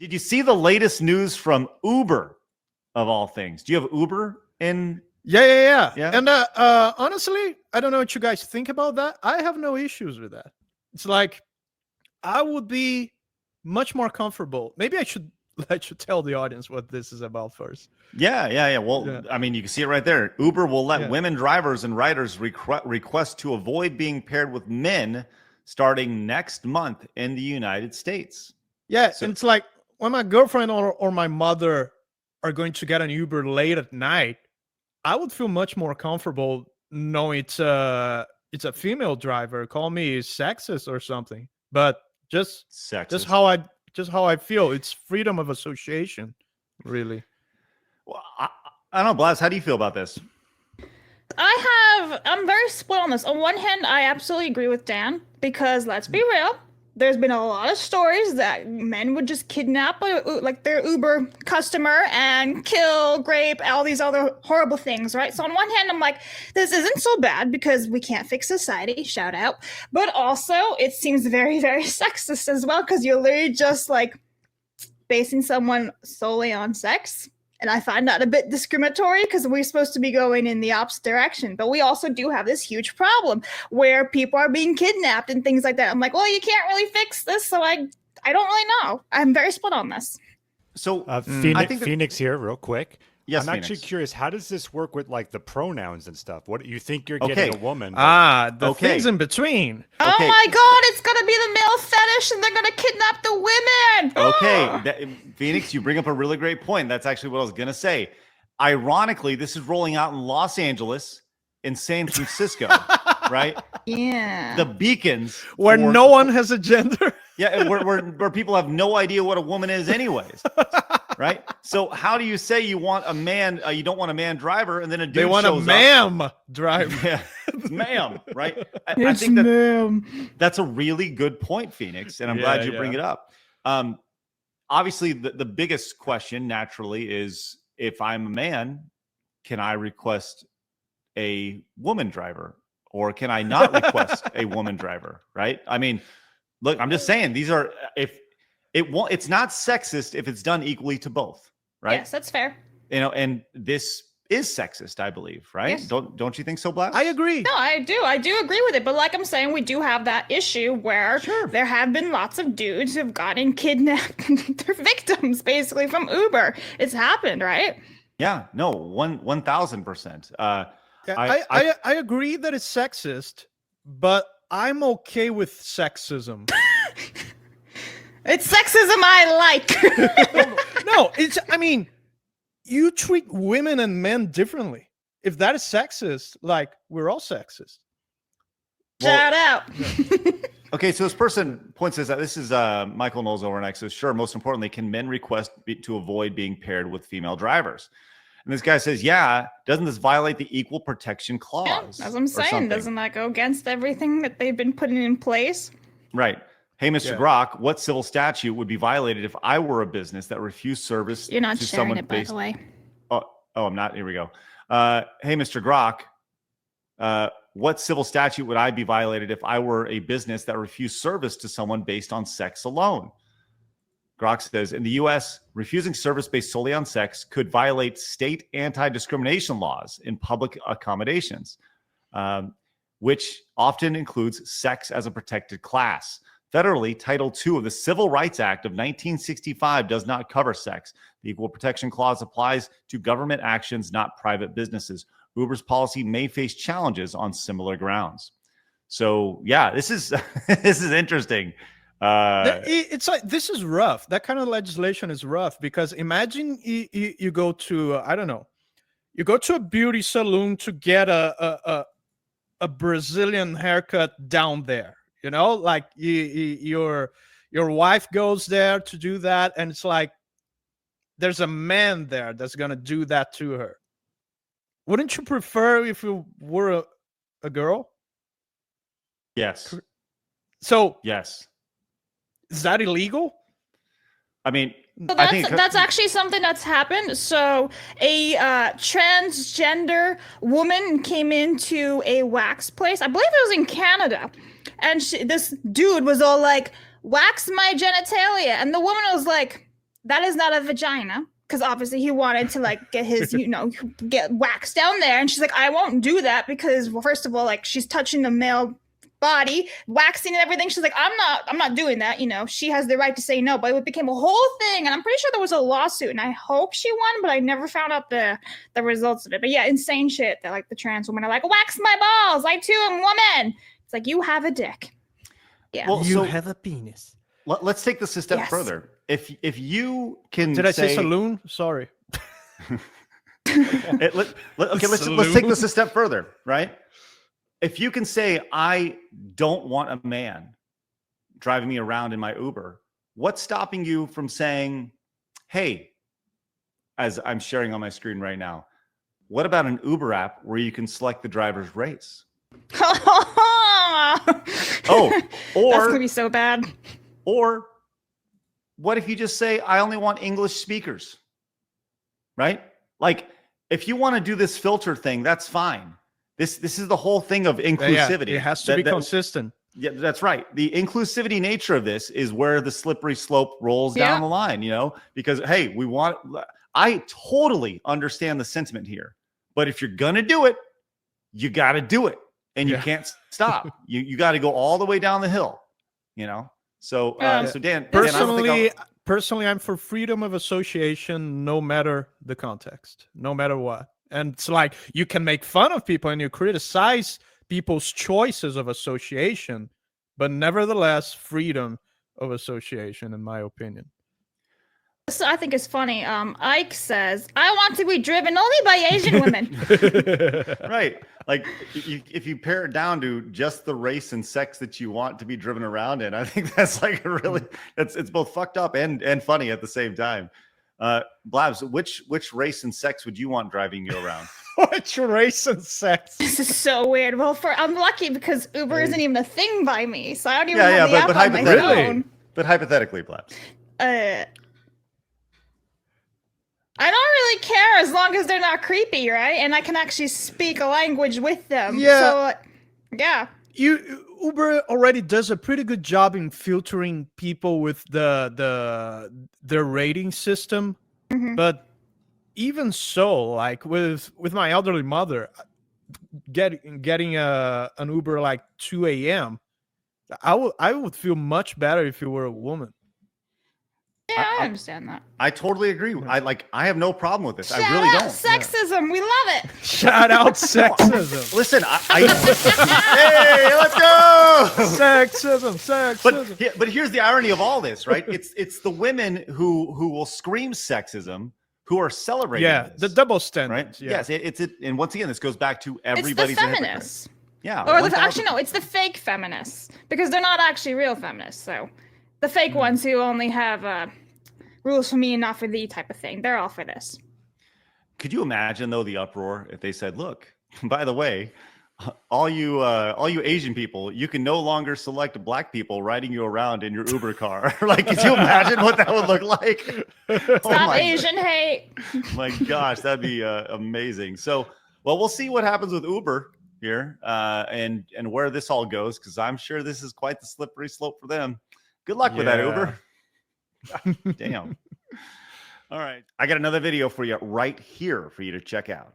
Did you see the latest news from Uber, of all things? Do you have Uber in? Yeah. Yeah. And honestly, I don't know what you guys think about that. I have no issues with that. It's like I would be much more comfortable. Maybe I should tell the audience what this is about first. Yeah. Well, Yeah. I mean, you can see it right there. Uber will let Yeah. women drivers and riders request to avoid being paired with men starting next month in the United States. Yeah, and it's like when my girlfriend or my mother are going to get an Uber late at night, I would feel much more comfortable knowing it's a female driver. Call me sexist or something, but just how I feel. It's freedom of association, really. Well, I don't know, Blabs. How do you feel about this? I'm very split on this. On one hand, I absolutely agree with Dan because let's be real. There's been a lot of stories that men would just kidnap their Uber customer and kill, rape, all these other horrible things, right? So on one hand, I'm like, this isn't so bad because we can't fix society, shout out. But also, it seems very, very sexist as well because you're literally just like basing someone solely on sex. And I find that a bit discriminatory because we're supposed to be going in the opposite direction. But we also do have this huge problem where people are being kidnapped and things like that. I'm like, well, you can't really fix this. So I don't really know. I'm very split on this. So Phoenix here, real quick. Yes, I'm Phoenix. actually curious. How does this work with like the pronouns and stuff? What you think you're getting a woman? The things in between. Oh my God! It's gonna be the male fetish, and they're gonna kidnap the women. Okay, Phoenix, you bring up a really great point. That's actually what I was gonna say. Ironically, this is rolling out in Los Angeles, in San Francisco, right? Yeah. The beacons where no one has a gender. Yeah, where people have no idea what a woman is, anyways. Right? So how do you say you want a man, you don't want a man driver, and then a dude shows up? They want a ma'am driver. Yeah, ma'am, right? I think that's a really good point, Phoenix, and I'm glad you bring it up. Obviously, the biggest question, naturally, is if I'm a man, can I request a woman driver? Or can I not request a woman driver, right? I mean, look, I'm just saying, these are, it's not sexist if it's done equally to both, right? Yes, that's fair. And this is sexist, I believe, right? Yes. Don't you think so, Blabs? I agree. No, I do agree with it. But like I'm saying, we do have that issue where there have been lots of dudes who've gotten kidnapped and they're victims, basically, from Uber. It's happened, right? Yeah, no, 1,000%. I agree that it's sexist, but I'm okay with sexism. It's sexism I like. No, I mean, you treat women and men differently. If that is sexist, like, we're all sexist. Shout out. Okay, so this person points this out. This is Michael Knowles over next. Says, sure, most importantly, can men request to avoid being paired with female drivers? And this guy says, yeah, doesn't this violate the equal protection clause? Yeah, as I'm saying, doesn't that go against everything that they've been putting in place? Right. Hey, Mr. Grock, what civil statute would be violated if I were a business that refused service You're not to sharing someone it, by the way. Oh, I'm not. Here we go. Hey, Mr. Grock, what civil statute would I be violated if I were a business that refused service to someone based on sex alone? Grock says, in the U.S., refusing service based solely on sex could violate state anti-discrimination laws in public accommodations, which often includes sex as a protected class. Federally, Title II of the Civil Rights Act of 1965 does not cover sex. The Equal Protection Clause applies to government actions, not private businesses. Uber's policy may face challenges on similar grounds. So, yeah, this is this is interesting. It's like, this is rough. That kind of legislation is rough because imagine you go to I don't know, you go to a beauty salon to get a Brazilian haircut down there. You know, like your wife goes there to do that, and it's like there's a man there that's gonna do that to her. Wouldn't you prefer if you were a girl? Yes. So yes. Is that illegal? I mean, so that's actually something that's happened. So a transgender woman came into a wax place. I believe it was in Canada. And this dude was all like, wax my genitalia. And the woman was like, that is not a vagina. Because obviously he wanted to like get his, get waxed down there. And she's like, I won't do that because, well, first of all, like she's touching the male body, waxing and everything. She's like, I'm not doing that. She has the right to say no, but it became a whole thing. And I'm pretty sure there was a lawsuit and I hope she won, but I never found out the results of it. But yeah, insane shit that like the trans women are like, wax my balls. I too am woman. It's like, you have a dick. Yeah. Well, you have a penis. Let's take this a step further. If you can, did I say saloon? Sorry. Let's take this a step further, right? If you can say, I don't want a man driving me around in my Uber, what's stopping you from saying, hey, as I'm sharing on my screen right now, what about an Uber app where you can select the driver's race? Or that's gonna be so bad. Or what if you just say, I only want English speakers, right? Like, if you want to do this filter thing, that's fine. This is the whole thing of inclusivity. Yeah, it has to be consistent. Yeah, that's right. The inclusivity nature of this is where the slippery slope rolls down the line, because, hey, I totally understand the sentiment here. But if you're going to do it, you got to do it. And you can't stop. You got to go all the way down the hill, So, so Dan, personally, I'm for freedom of association, no matter the context, no matter what. And it's like, you can make fun of people and you criticize people's choices of association, but nevertheless, freedom of association, in my opinion. So I think it's funny. Ike says, I want to be driven only by Asian women. Right. Like if you pare it down to just the race and sex that you want to be driven around in, I think that's like it's both fucked up and funny at the same time. Blabs, which race and sex would you want driving you around? Which race and sex? This is so weird. Well, I'm lucky because Uber isn't even a thing by me, so I don't even have the app on my phone. But hypothetically, Blabs. I don't really care as long as they're not creepy, right? And I can actually speak a language with them. Yeah. So, yeah. Uber already does a pretty good job in filtering people with their rating system. Mm-hmm. But even so, like with my elderly mother, getting an Uber like 2 a.m., I would feel much better if you were a woman. Yeah, I understand that. I totally agree. I have no problem with this. Shout I really out don't. sexism. We love it. Shout out sexism. Listen, hey, let's go. Sexism. But here's the irony of all this, right? It's the women who will scream sexism who are celebrating this, the double standard. Right? Yeah. Yes, and once again, this goes back to everybody's it's the feminists. Yeah. Or it's the fake feminists because they're not actually real feminists. So the fake ones who only have rules for me and not for thee type of thing. They're all for this. Could you imagine though the uproar if they said, "Look, by the way, all you Asian people, you can no longer select black people riding you around in your Uber car." Like, could you imagine what that would look like? Stop Asian hate. My gosh, that'd be amazing. So, well, we'll see what happens with Uber here and where this all goes, because I'm sure this is quite the slippery slope for them. Good luck with that, Uber. Damn. All right. I got another video for you right here for you to check out.